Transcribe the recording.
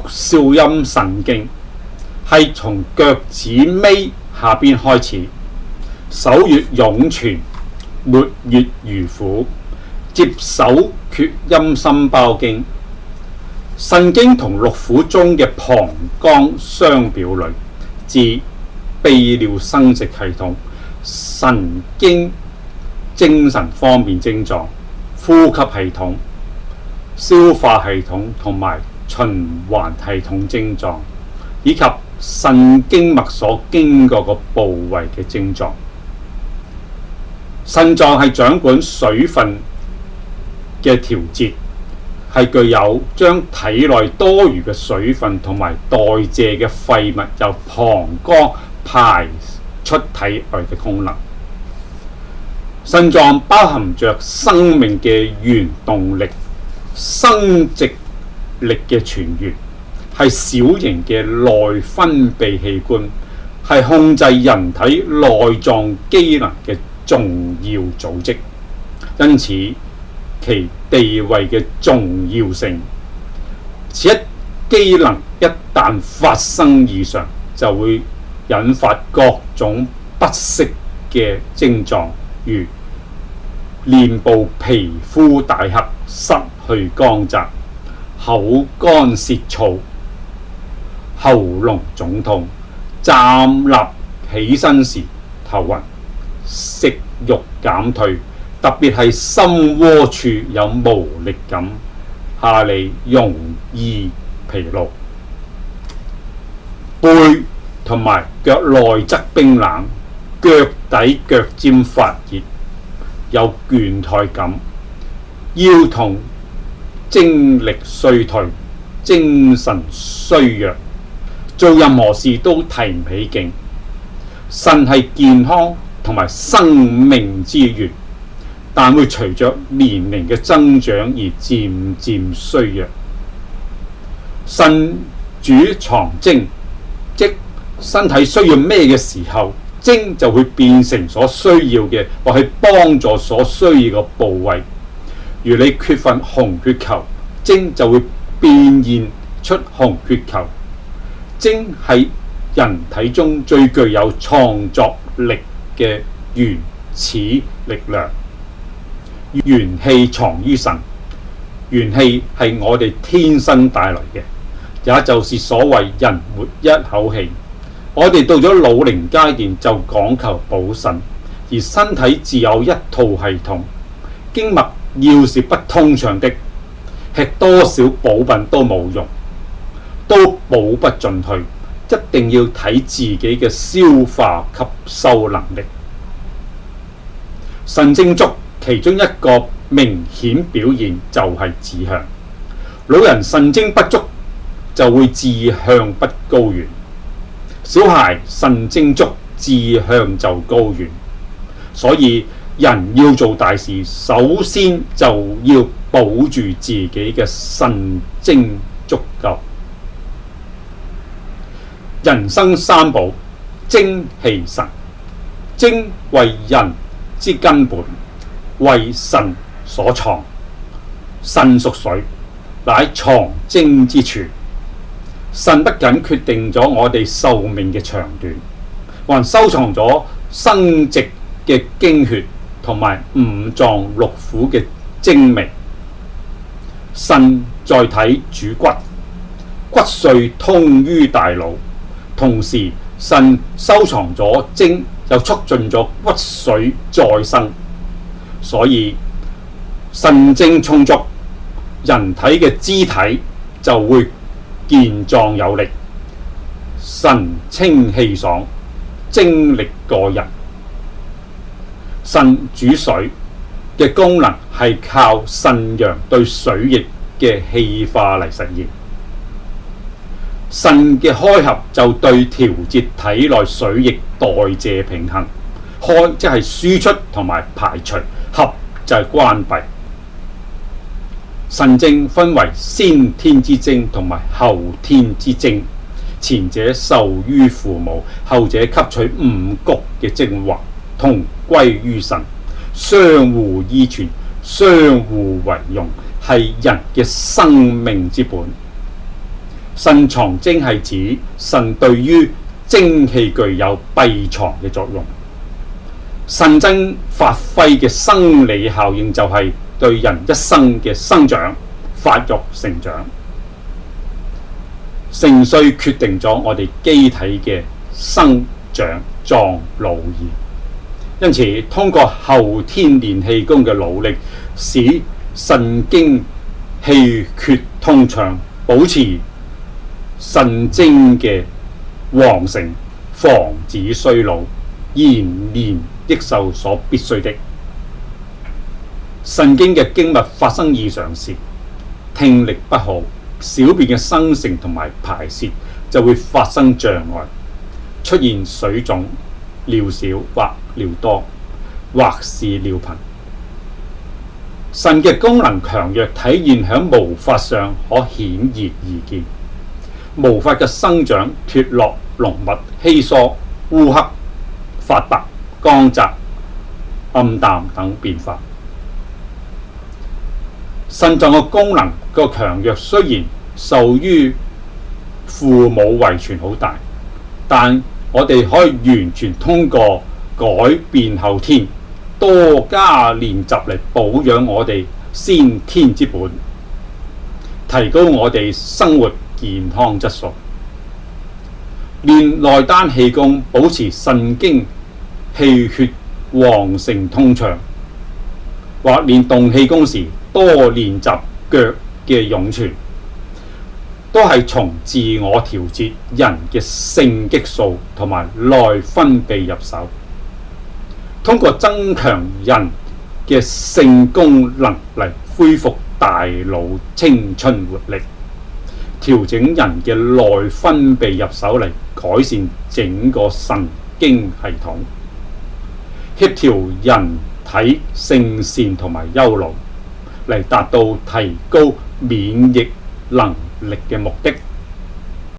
少陰腎經，係從腳趾尾下邊開始，手越湧泉，末越魚府，接手厥陰心包經。腎經同六腑中嘅膀胱相表裏，治泌尿生殖系統、神經、精神方面症狀、呼吸系統、消化系統同埋循環系統症狀，以及腎經脈所經過個部位嘅症狀。腎臟係掌管水分嘅調節，係具有將體內多餘嘅水分同埋代謝嘅廢物由膀胱排出體外嘅功能。腎臟包含着生命嘅原動力、生殖力嘅泉源，係小型嘅內分泌器官，係控制人體內臟機能嘅重要組織。因此其地位嘅重要性，此一機能一旦發生異常，就會引發各種不適嘅症狀，如臉部皮膚大黑、失去光澤、口乾舌燥、喉嚨腫痛、站立起身時頭暈、食慾減退，特別係心窩處有無力感，下利容易疲勞，背同埋腳內側冰冷，腳底腳尖發熱，有倦怠感，腰痛，精力衰退，精神衰弱，做任何事都提唔起勁。腎係健康同埋生命之源，但會隨着年齡嘅增長而漸漸衰弱。腎主藏精，即身體需要咩嘅時候，精就會變成所需要嘅，或係幫助所需要嘅部位。如你缺乏紅血球，精就會變現出紅血球。精係人體中最具有創作力嘅原始力量。元氣藏於腎，元氣係我哋天生帶來嘅，也就是所謂人活一口氣。我哋到咗老齡階段就講求補腎，而身體自有一套系統。經脈要是不通暢的，吃多少補品都冇用，都補不進去。一定要睇自己嘅消化吸收能力。腎精足其中一個明顯表現就係志向。老人腎精不足就會志向不高遠，小孩腎精足志向就高遠。所以人要做大事，首先就要保住自己嘅腎精足夠。人生三寶，精氣神。精為人之根本，為腎所藏。腎屬水，乃藏精之處。腎不僅決定咗我哋壽命嘅長短，還收藏咗生殖嘅經血同埋五臟六腑嘅精微。腎在體主骨，骨髓通於大腦。同時，腎收藏咗精，又促進咗骨髓再生，所以腎精充足，人體嘅肢體就會健壯有力，神清氣爽，精力過人。腎主水嘅功能係靠腎陽對水液嘅氣化嚟實現。腎嘅開合就對調節體內水液代謝平衡，開即係輸出同埋排除，合就係關閉。腎精分為先天之精同埋後天之精，前者受於父母，後者吸取五穀嘅精華，同歸於腎，相互依存，相互為用，係人嘅生命之本。腎藏精係指腎對於精氣具有閉藏嘅作用。腎精發揮嘅生理效應就係對人一生嘅生長、發育、成長。腎衰決定咗我哋機體嘅生長、壯、老、移。因此，通過後天練氣功嘅努力，使腎經氣血通暢，保持腎精嘅旺盛，防止衰老，延年益壽所必須的。腎經嘅經脈發生異常時，聽力不好，小便嘅生成同埋排泄就會發生障礙，出現水腫、尿少或尿多，或是尿頻。腎嘅功能強弱體現喺毛髮上，可顯而易見。毛髮嘅生長、脫落、濃密、稀疏、烏黑、發白、光澤、暗淡等變化。腎臟嘅功能個強弱雖然受於父母遺傳好大，但我哋可以完全通過改變後天，多加練習嚟保養我哋先天之本，提高我哋生活健康質素。練內丹氣功，保持腎經氣血旺盛通暢，或練動氣功時多練習腳嘅湧泉，都係從自我調節人嘅性激素同埋內分泌入手，通過增強人嘅性功能嚟恢復大腦青春活力，調整人嘅內分泌入手嚟改善整個神經系統，協調人體性善同埋憂怒，嚟達到提高免疫能力嘅目的。